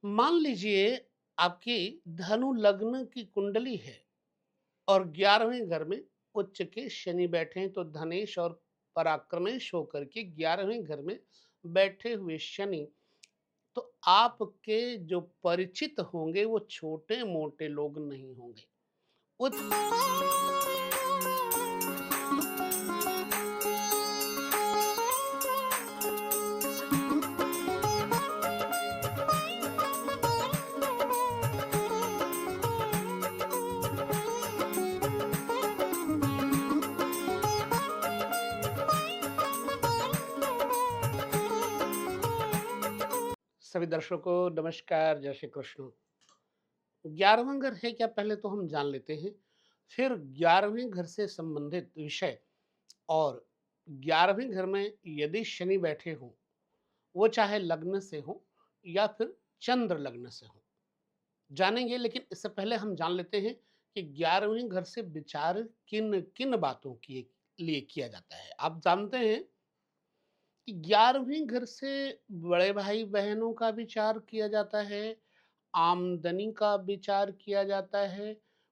मान लीजिए आपकी धनु लग्न की कुंडली है और 11वें घर में उच्च के शनि बैठे हैं, तो धनेश और पराक्रमेश होकर के 11वें घर में बैठे हुए शनि, तो आपके जो परिचित होंगे वो छोटे मोटे लोग नहीं होंगे। उच्च सभी दर्शकों को नमस्कार, जय श्री कृष्ण। 11वां घर है क्या, पहले तो हम जान लेते हैं। फिर 11वें घर से संबंधित विषय, और 11वें घर में यदि शनि बैठे हों, वो चाहे लग्न से हो या फिर चंद्र लग्न से हो, जानेंगे। लेकिन इससे पहले हम जान लेते हैं कि 11वें घर से विचार किन किन बातों के लिए किया जाता है। आप जानते हैं कि 11वें घर से बड़े भाई बहनों का विचार किया जाता है, आमदनी का विचार किया जाता है,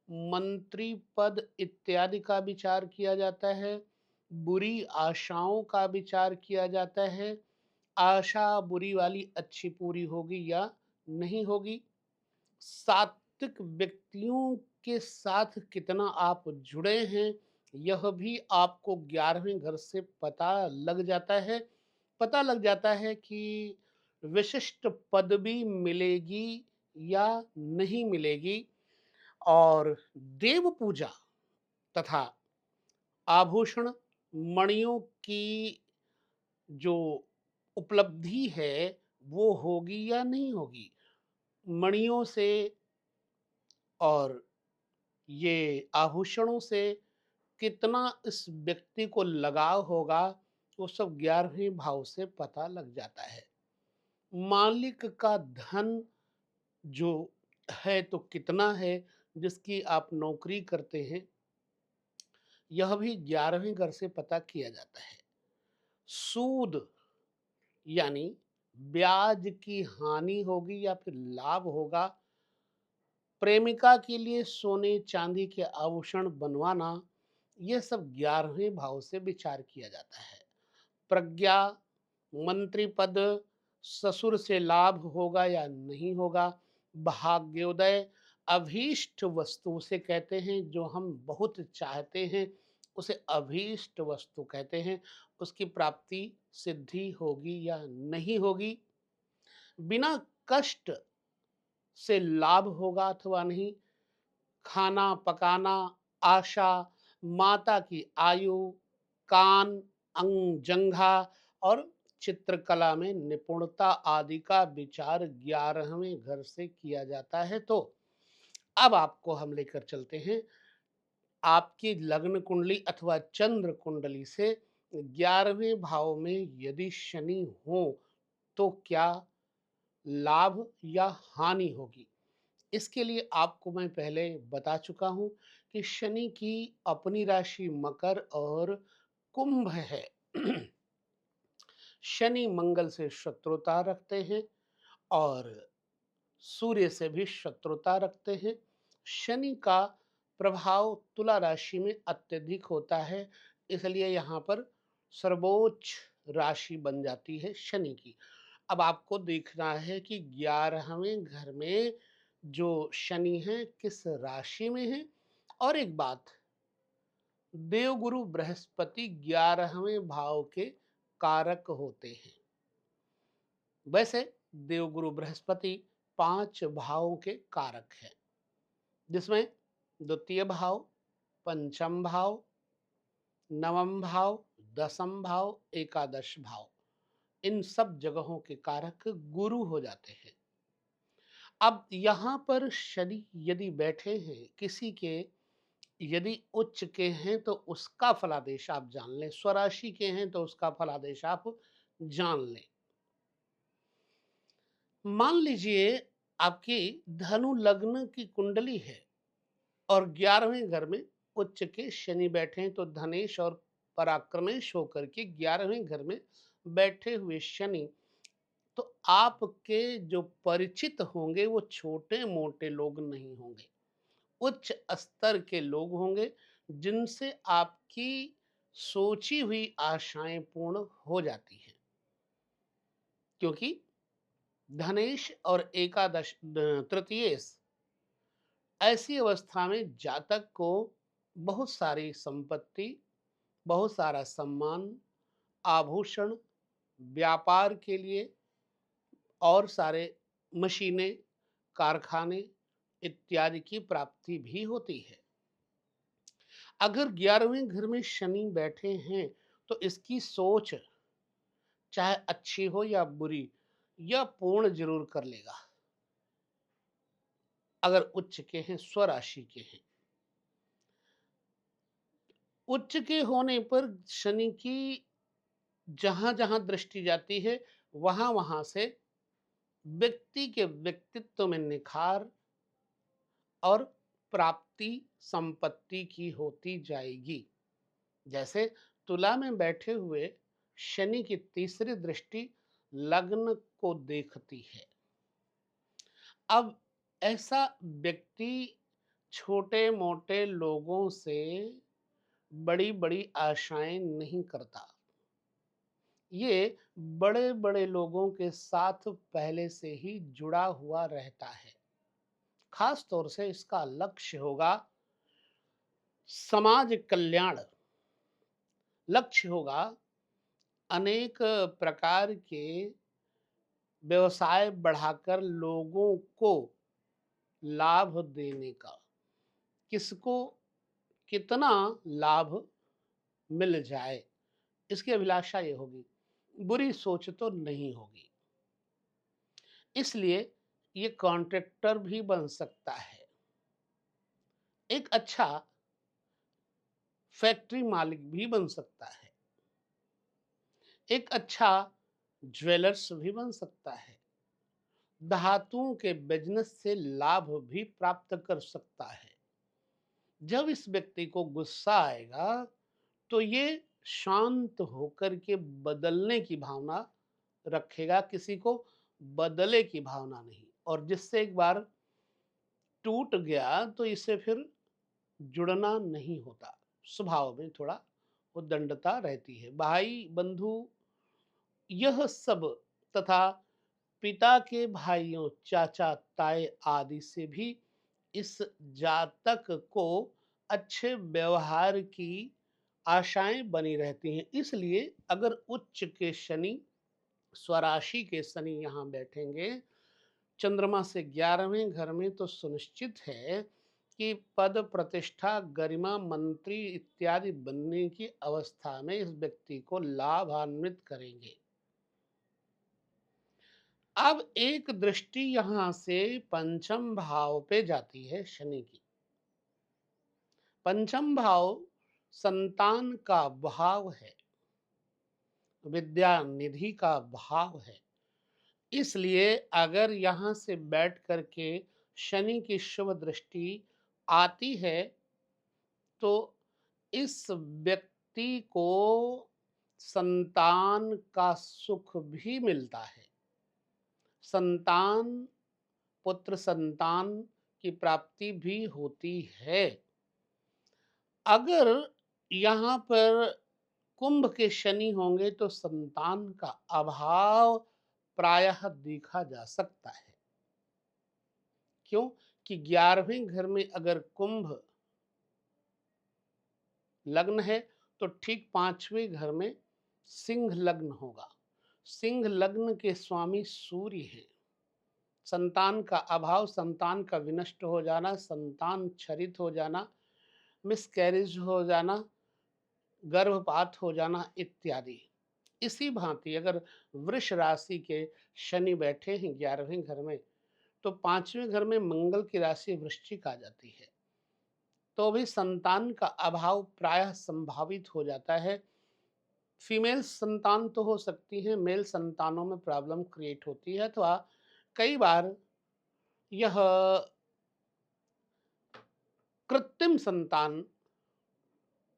मंत्री पद इत्यादि का विचार किया जाता है, बुरी आशाओं का विचार किया जाता है, आशा बुरी वाली अच्छी पूरी होगी या नहीं होगी, सात्विक व्यक्तियों के साथ कितना आप जुड़े हैं, यह भी आपको 11वें घर से पता लग जाता है। पता लग जाता है कि विशिष्ट पदवी मिलेगी या नहीं मिलेगी, और देव पूजा तथा आभूषण मणियों की जो उपलब्धि है वो होगी या नहीं होगी। मणियों से और ये आभूषणों से कितना इस व्यक्ति को लगाव होगा, वो सब 11वें भाव से पता लग जाता है। मालिक का धन जो है तो कितना है, जिसकी आप नौकरी करते हैं, यह भी 11वें घर से पता किया जाता है। सूद यानी ब्याज की हानि होगी या फिर लाभ होगा। प्रेमिका के लिए सोने चांदी के आभूषण बनवाना, यह सब 11वें भाव से विचार किया जाता है। प्रज्ञा, मंत्री पद, ससुर से लाभ होगा या नहीं होगा, भाग्योदय, अभीष्ट वस्तु उसे कहते हैं जो हम बहुत चाहते हैं, उसे अभीष्ट वस्तु कहते हैं, उसकी प्राप्ति सिद्धि होगी या नहीं होगी, बिना कष्ट से लाभ होगा अथवा नहीं, खाना पकाना, आशा, माता की आयु, कान, अंग जंघा और चित्रकला में निपुणता आदि का विचार 11वें घर से किया जाता है। तो अब आपको हम लेकर चलते हैं आपकी लग्न कुंडली अथवा चंद्र कुंडली से 11वें भाव में यदि शनि हो तो क्या लाभ या हानि होगी। इसके लिए आपको मैं पहले बता चुका हूं कि शनि की अपनी राशि मकर और कुंभ है। शनि मंगल से शत्रुता रखते हैं और सूर्य से भी शत्रुता रखते हैं। शनि का प्रभाव तुला राशि में अत्यधिक होता है, इसलिए यहाँ पर सर्वोच्च राशि बन जाती है शनि की। अब आपको देखना है कि 11वें घर में जो शनि है किस राशि में है। और एक बात, देवगुरु बृहस्पति 11वें भाव के कारक होते हैं। वैसे देवगुरु बृहस्पति 5 भावों के कारक हैं, जिसमें द्वितीय भाव, पंचम भाव, नवम भाव, दसम भाव, एकादश भाव, इन सब जगहों के कारक गुरु हो जाते हैं। अब यहाँ पर शनि यदि बैठे हैं किसी के, यदि उच्च के हैं तो उसका फलादेश आप जान लें, स्वराशि के हैं तो उसका फलादेश आप जान लें। मान लीजिए आपकी धनु लग्न की कुंडली है और 11वें घर में उच्च के शनि बैठे हैं, तो धनेश और पराक्रमेश होकर के 11वें घर में बैठे हुए शनि तो आपके जो परिचित होंगे वो छोटे-मोटे लोग नहीं होंगे, उच्च स्तर के लोग होंगे, जिनसे आपकी सोची हुई आशाएँ पूर्ण हो जाती हैं। क्योंकि धनेश और एकादश तृतीयेश ऐसी अवस्था में जातक को बहुत सारी संपत्ति, बहुत सारा सम्मान, आभूषण, व्यापार के लिए और सारे मशीनें, कारखाने इत्यादि की प्राप्ति भी होती है। अगर 11वें घर में शनि बैठे हैं तो इसकी सोच चाहे अच्छी हो या बुरी, यह पूर्ण जरूर कर लेगा। अगर उच्च के हैं, स्वराशि के हैं, उच्च के होने पर शनि की जहां जहां दृष्टि जाती है, वहां वहां से व्यक्ति के व्यक्तित्व में निखार और प्राप्ति संपत्ति की होती जाएगी। जैसे तुला में बैठे हुए शनि की तीसरी दृष्टि लग्न को देखती है। अब ऐसा व्यक्ति छोटे मोटे लोगों से बड़ी बड़ी आशाएं नहीं करता, ये बड़े बड़े लोगों के साथ पहले से ही जुड़ा हुआ रहता है। खास तौर से इसका लक्ष्य होगा समाज कल्याण, लक्ष्य होगा अनेक प्रकार के व्यवसाय बढ़ाकर लोगों को लाभ देने का, किसको कितना लाभ मिल जाए, इसकी अभिलाषा ये होगी। बुरी सोच तो नहीं होगी। इसलिए ये कॉन्ट्रैक्टर भी बन सकता है, एक अच्छा फैक्ट्री मालिक भी बन सकता है, एक अच्छा ज्वेलर्स भी बन सकता है, धातुओं के बिजनेस से लाभ भी प्राप्त कर सकता है। जब इस व्यक्ति को गुस्सा आएगा तो ये शांत होकर के बदलने की भावना रखेगा, किसी को बदले की भावना नहीं। और जिससे एक बार टूट गया तो इसे फिर जुड़ना नहीं होता। स्वभाव में थोड़ा उद्दंडता रहती है। भाई बंधु यह सब तथा पिता के भाइयों, चाचा ताए आदि से भी इस जातक को अच्छे व्यवहार की आशाएं बनी रहती हैं। इसलिए अगर उच्च के शनि, स्वराशि के शनि यहाँ बैठेंगे चंद्रमा से 11वें घर में, तो सुनिश्चित है कि पद प्रतिष्ठा गरिमा मंत्री इत्यादि बनने की अवस्था में इस व्यक्ति को लाभान्वित करेंगे। अब एक दृष्टि यहां से पंचम भाव पे जाती है शनि की। पंचम भाव संतान का भाव है, विद्या निधि का भाव है। इसलिए अगर यहां से बैठ करके शनि की शुभ दृष्टि आती है तो इस व्यक्ति को संतान का सुख भी मिलता है। संतान, पुत्र संतान की प्राप्ति भी होती है। अगर यहाँ पर कुंभ के शनि होंगे तो संतान का अभाव प्रायः देखा जा सकता है। क्यों कि 11वें घर में अगर कुंभ लग्न है तो ठीक 5वें घर में सिंह लग्न होगा। सिंह लग्न के स्वामी सूर्य हैं। संतान का अभाव, संतान का विनष्ट हो जाना, संतान क्षरित हो जाना, मिसकैरेज हो जाना, गर्भपात हो जाना इत्यादि। इसी भांति अगर वृष राशि के शनि बैठे हैं 11वें घर में तो 5वें घर में मंगल की राशि वृश्चिक आ जाती है, तो भी संतान का अभाव प्रायः संभावित हो जाता है। फीमेल संतान तो हो सकती है, मेल संतानों में प्रॉब्लम क्रिएट होती है, अथवा कई बार यह कृत्रिम संतान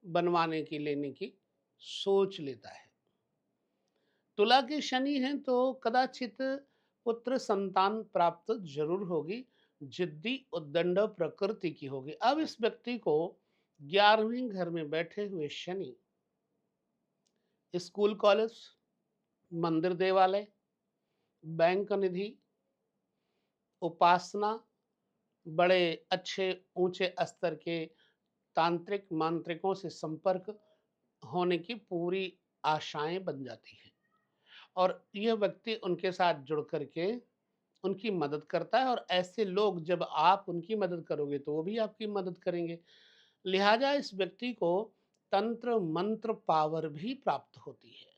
बनवाने की लेने की सोच लेता है। तुला के शनि हैं तो कदाचित पुत्र संतान प्राप्त जरूर होगी, जिद्दी उद्दंड प्रकृति की होगी। अब इस व्यक्ति को 11वें घर में बैठे हुए शनि स्कूल कॉलेज, मंदिर देवालय, बैंक निधि, उपासना, बड़े अच्छे ऊंचे स्तर के तांत्रिक मांत्रिकों से संपर्क होने की पूरी आशाएं बन जाती हैं, और यह व्यक्ति उनके साथ जुड़ करके उनकी मदद करता है, और ऐसे लोग जब आप उनकी मदद करोगे तो वो भी आपकी मदद करेंगे। लिहाजा इस व्यक्ति को तंत्र मंत्र पावर भी प्राप्त होती है,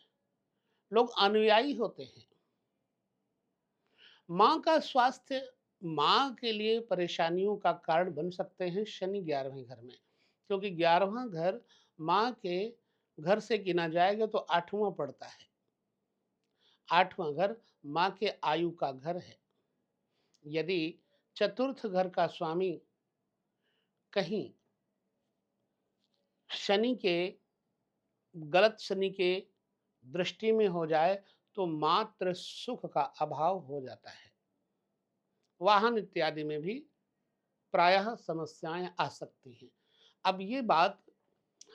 लोग अनुयायी होते हैं। माँ का स्वास्थ्य माँ के लिए परेशानियों का कारण बन सकते हैं शनि 11वें घर में, क्योंकि 11वां घर माँ के घर से गिना जाएगा तो 8वां पड़ता है। 8वां घर माँ के आयु का घर है। यदि चतुर्थ घर का स्वामी कहीं शनि के गलत शनि के दृष्टि में हो जाए तो मात्र सुख का अभाव हो जाता है। वाहन इत्यादि में भी प्रायः समस्याएं आ सकती हैं। अब ये बात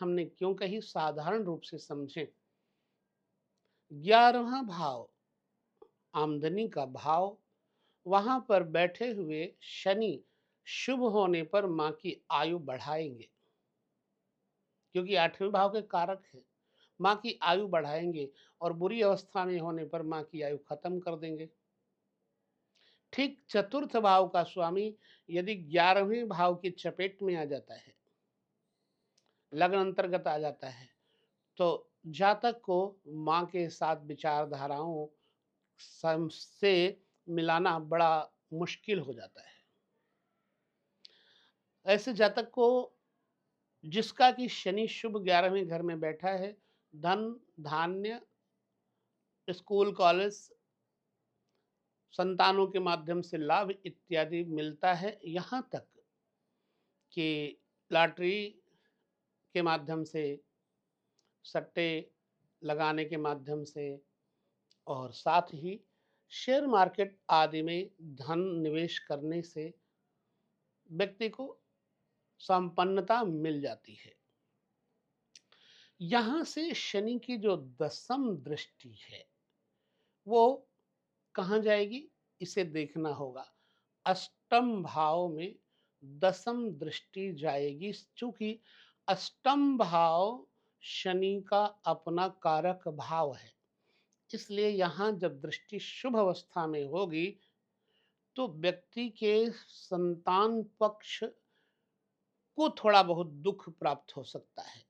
हमने क्यों कही, साधारण रूप से समझें। 11वां भाव आमदनी का भाव, वहां पर बैठे हुए शनि शुभ होने पर माँ की आयु बढ़ाएंगे, क्योंकि 8वें भाव के कारक है। माँ की आयु बढ़ाएंगे, और बुरी अवस्था में होने पर माँ की आयु खत्म कर देंगे। ठीक चतुर्थ भाव का स्वामी यदि 11वें भाव की चपेट में आ जाता है, लग्न अंतर्गत आ जाता है, तो जातक को माँ के साथ विचारधाराओं से मिलाना बड़ा मुश्किल हो जाता है। ऐसे जातक को, जिसका कि शनि शुभ 11वें घर में बैठा है, धन धान्य, स्कूल कॉलेज, संतानों के माध्यम से लाभ इत्यादि मिलता है। यहाँ तक कि लॉटरी के माध्यम से, सट्टे लगाने के माध्यम से, और साथ ही शेयर मार्केट आदि में धन निवेश करने से व्यक्ति को संपन्नता मिल जाती है। यहाँ से शनि की जो दसम दृष्टि है वो कहाँ जाएगी, इसे देखना होगा। अष्टम भाव में दसम दृष्टि जाएगी, चूंकि अष्टम भाव शनि का अपना कारक भाव है, इसलिए यहाँ जब दृष्टि शुभ अवस्था में होगी तो व्यक्ति के संतान पक्ष को थोड़ा बहुत दुख प्राप्त हो सकता है,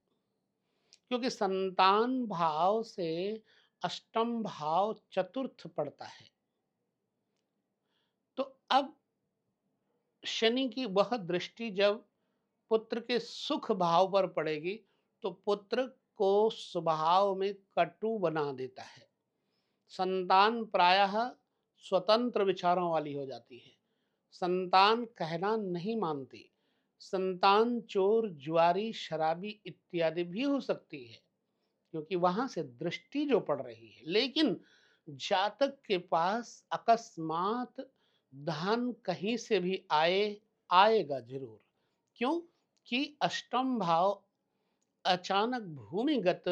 क्योंकि संतान भाव से अष्टम भाव चतुर्थ पड़ता है। तो अब शनि की वह दृष्टि जब पुत्र के सुख भाव पर पड़ेगी तो पुत्र को स्वभाव में कटु बना देता है। संतान प्रायः स्वतंत्र विचारों वाली हो जाती है। संतान कहना नहीं मानती। संतान चोर, जुआरी, शराबी इत्यादि भी हो सकती है, क्योंकि वहां से दृष्टि जो पड़ रही है। लेकिन जातक के पास अकस्मात धन कहीं से भी आएगा जरूर। क्यों? कि अष्टम भाव अचानक भूमिगत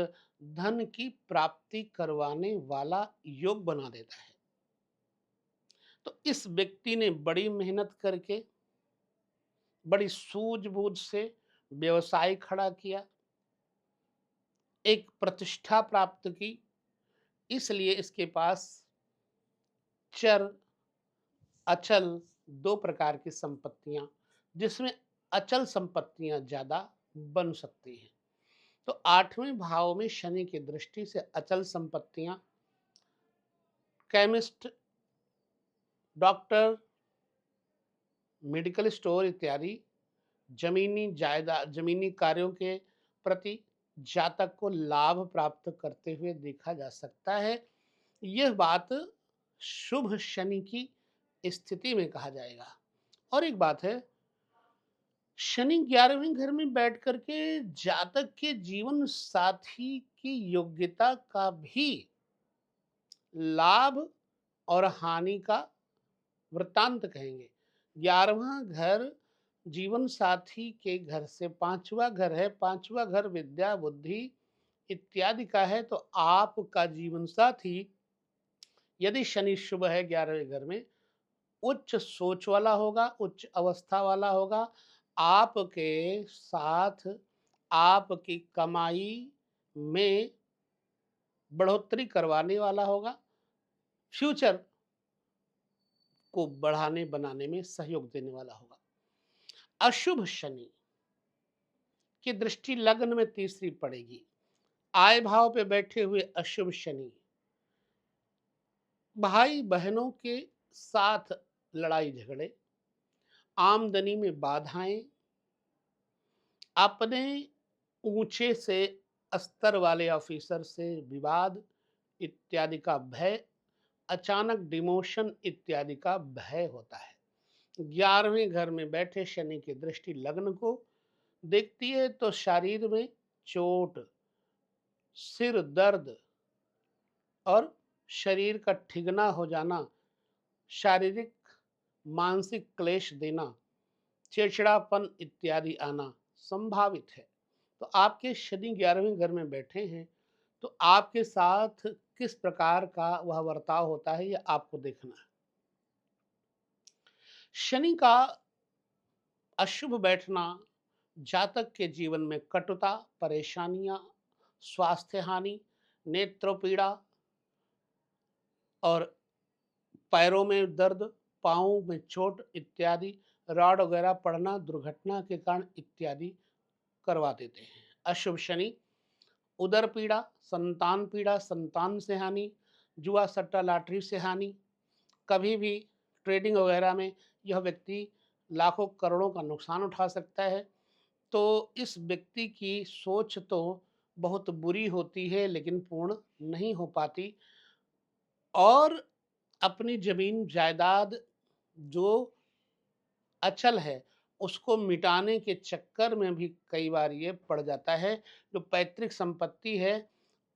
धन की प्राप्ति करवाने वाला योग बना देता है। तो इस व्यक्ति ने बड़ी मेहनत करके, बड़ी सूझबूझ से व्यवसाय खड़ा किया, एक प्रतिष्ठा प्राप्त की, इसलिए इसके पास चर अचल दो प्रकार की संपत्तियां, जिसमें अचल संपत्तियां ज्यादा बन सकती हैं। तो 8वें भाव में शनि की दृष्टि से अचल संपत्तियां, केमिस्ट, डॉक्टर, मेडिकल स्टोर इत्यादि जमीनी जायदाद, जमीनी कार्यों के प्रति जातक को लाभ प्राप्त करते हुए देखा जा सकता है। यह बात शुभ शनि की स्थिति में कहा जाएगा। और एक बात है, शनि 11वें घर में बैठ करके जातक के जीवन साथी की योग्यता का भी लाभ और हानि का वृत्तांत कहेंगे। 11वां घर जीवन साथी के घर से 5वां घर है। 5वां घर विद्या, बुद्धि इत्यादि का है। तो आपका जीवन साथी यदि शनि शुभ है 11वें घर में, उच्च सोच वाला होगा, उच्च अवस्था वाला होगा, आपके साथ आपकी कमाई में बढ़ोतरी करवाने वाला होगा, फ्यूचर को बढ़ाने बनाने में सहयोग देने वाला होगा। अशुभ शनि की दृष्टि लग्न में तीसरी पड़ेगी। आय भाव पे बैठे हुए अशुभ शनि भाई बहनों के साथ लड़ाई झगड़े, आमदनी में बाधाएं, अपने ऊंचे से स्तर वाले ऑफिसर से विवाद इत्यादि का भय, अचानक डिमोशन इत्यादि का भय होता है। 11वें घर में बैठे शनि की दृष्टि लग्न को देखती है तो शरीर में चोट, सिर दर्द और शरीर का ठिगना हो जाना, शारीरिक मानसिक क्लेश देना, चिड़चिड़ापन इत्यादि आना संभावित है। तो आपके शनि 11वें घर में बैठे हैं तो आपके साथ किस प्रकार का वह बर्ताव होता है यह आपको देखना है। शनि का अशुभ बैठना जातक के जीवन में कटुता, परेशानियां, स्वास्थ्य हानि, नेत्र पीड़ा और पैरों में दर्द, पाँव में चोट इत्यादि, रॉड वगैरह पड़ना, दुर्घटना के कारण इत्यादि करवा देते हैं। अशुभ शनि उदर पीड़ा, संतान से हानि, जुआ सट्टा लॉटरी से हानि, कभी भी ट्रेडिंग वगैरह में यह व्यक्ति लाखों करोड़ों का नुकसान उठा सकता है। तो इस व्यक्ति की सोच तो बहुत बुरी होती है लेकिन पूर्ण नहीं हो पाती और अपनी जमीन जायदाद जो अचल है उसको मिटाने के चक्कर में भी कई बार ये पड़ जाता है। जो पैतृक संपत्ति है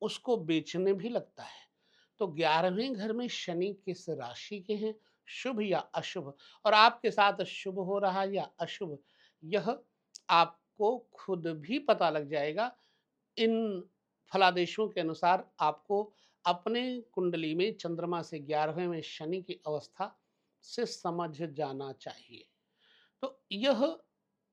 उसको बेचने भी लगता है। तो 11वें घर में शनि किस राशि के हैं, शुभ या अशुभ, और आपके साथ शुभ हो रहा या अशुभ, यह आपको खुद भी पता लग जाएगा। इन फलादेशों के अनुसार आपको अपने कुंडली में चंद्रमा से 11वें में शनि की अवस्था से समझ जाना चाहिए। तो यह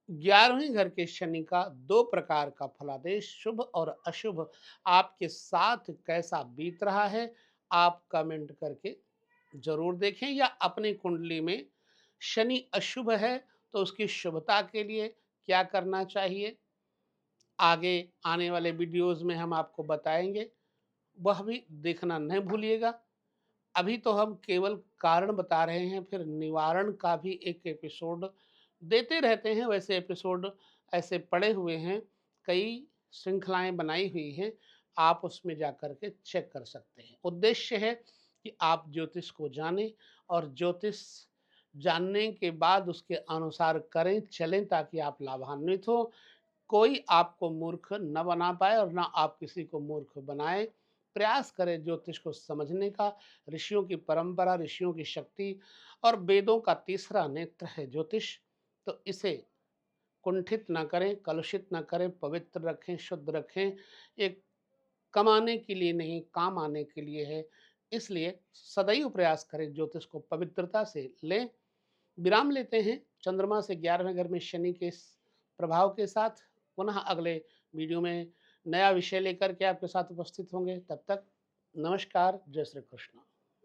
11वें घर के शनि का दो प्रकार का फलादेश शुभ और अशुभ आपके साथ कैसा बीत रहा है, आप कमेंट करके जरूर देखें। या अपनी कुंडली में शनि अशुभ है तो उसकी शुभता के लिए क्या करना चाहिए, आगे आने वाले वीडियोस में हम आपको बताएंगे, वह भी देखना नहीं भूलिएगा। अभी तो हम केवल कारण बता रहे हैं, फिर निवारण का भी एक एपिसोड देते रहते हैं। वैसे एपिसोड ऐसे पड़े हुए हैं, कई श्रृंखलाएं बनाई हुई हैं, आप उसमें जा कर के चेक कर सकते हैं। उद्देश्य है कि आप ज्योतिष को जानें और ज्योतिष जानने के बाद उसके अनुसार करें चलें ताकि आप लाभान्वित हो। कोई आपको मूर्ख न बना पाए और ना आप किसी को मूर्ख बनाए। प्रयास करें ज्योतिष को समझने का। ऋषियों की परंपरा, ऋषियों की शक्ति और वेदों का तीसरा नेत्र है ज्योतिष। तो इसे कुंठित ना करें, कलुषित ना करें, पवित्र रखें, शुद्ध रखें। एक कमाने के लिए नहीं, काम आने के लिए है। इसलिए सदैव प्रयास करें ज्योतिष को पवित्रता से लें। विराम लेते हैं चंद्रमा से 11वें घर में शनि के इस प्रभाव के साथ। पुनः अगले वीडियो में नया विषय लेकर के आपके साथ उपस्थित होंगे। तब तक नमस्कार, जय श्री कृष्ण।